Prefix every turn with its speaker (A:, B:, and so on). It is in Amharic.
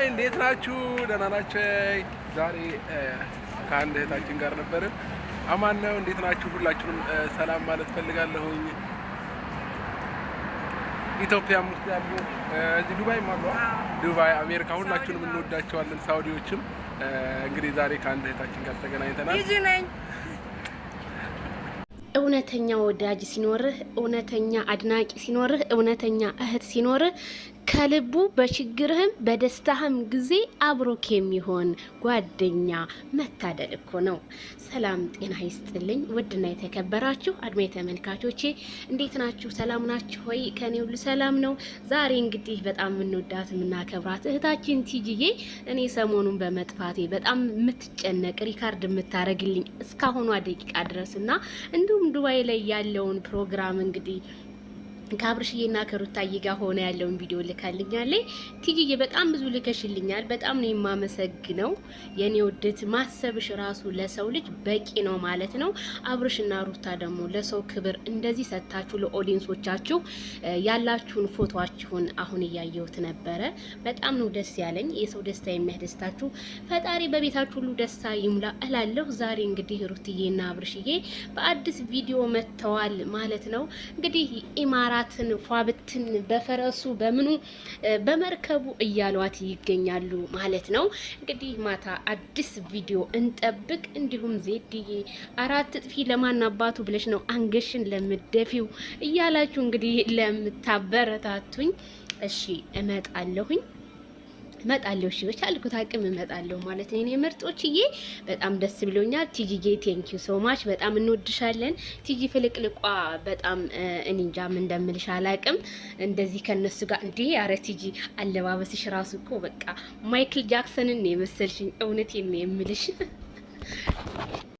A: ሃይ እንዴት ናችሁ? ደህና ናችሁ? ዛሬ ከአንድ እህታችን ጋር ነበርን። አማን ነው። እንዴት ናችሁ? ሁላችሁንም ሰላም ማለት ፈልጋለሁኝ። ኢትዮጵያም ውስጥ ያሉ እዚህ ዱባይም አሉ። ዱባይ፣ አሜሪካ ሁላችሁንም እንወዳቸዋለን። ሳውዲዎችም እንግዲህ ዛሬ ከአንድ እህታችን ጋር ተገናኝተናል።
B: ልጅ ነኝ። እውነተኛ ወዳጅ ሲኖርህ፣ እውነተኛ አድናቂ ሲኖርህ፣ እውነተኛ እህት ሲኖርህ ከልቡ በችግርህም በደስታህም ጊዜ አብሮክ የሚሆን ጓደኛ መታደል እኮ ነው። ሰላም ጤና ይስጥልኝ። ውድና የተከበራችሁ አድማጭ ተመልካቾቼ እንዴት ናችሁ? ሰላም ናችሁ ሆይ? ከኔ ሁሉ ሰላም ነው። ዛሬ እንግዲህ በጣም የምንወዳት የምናከብራት እህታችን ቲጂዬ እኔ ሰሞኑን በመጥፋቴ በጣም የምትጨነቅ ሪካርድ የምታረግልኝ እስካሁኗ ደቂቃ ድረስና እንዲሁም ዱባይ ላይ ያለውን ፕሮግራም እንግዲህ ከአብርሽዬና ከሩታዬ ጋር ሆነ ያለውን ቪዲዮ ልካልኛለች። ቲጂዬ በጣም ብዙ ልከሽልኛል። በጣም ነው የማመሰግነው። የኔ ውድት ማሰብሽ ራሱ ለሰው ልጅ በቂ ነው ማለት ነው። አብርሽና ሩታ ደግሞ ለሰው ክብር እንደዚህ ሰጥታችሁ ለኦዲየንሶቻችሁ ያላችሁን ፎቶአችሁን አሁን እያየሁት ነበረ። በጣም ነው ደስ ያለኝ። የሰው ደስታ የሚያስደስታችሁ ፈጣሪ በቤታችሁ ሁሉ ደስታ ይሙላ እላለሁ። ዛሬ እንግዲህ ሩትዬና አብርሽዬ በአዲስ ቪዲዮ መጥተዋል ማለት ነው። እንግዲህ ኢማራ ፏብትን በፈረሱ በምኑ በመርከቡ እያሏት ይገኛሉ ማለት ነው። እንግዲህ ማታ አዲስ ቪዲዮ እንጠብቅ። እንዲሁም ዜድዬ አራት ጥፊ ለማን አባቱ ብለሽ ነው አንገሽን ለምደፊው እያላችሁ እንግዲህ ለምታበረታቱኝ እሺ እመጣለሁኝ። እሺ በቻልኩት አቅም እመጣለሁ ማለት ነው። እኔ ምርጦችዬ በጣም ደስ ብሎኛል። ቲጂዬ ቴንኪዩ ሶ ማች በጣም እንወድሻለን። ቲጂ ፍልቅልቋ በጣም እኔ እንጃ ምን እንደምልሽ አላቅም። እንደዚህ ከነሱ ጋር እንዴ! አረ ቲጂ አለባበስሽ ራሱ እኮ በቃ ማይክል ጃክሰንን ነው የመሰልሽኝ። እውነቴን ነው የምልሽ።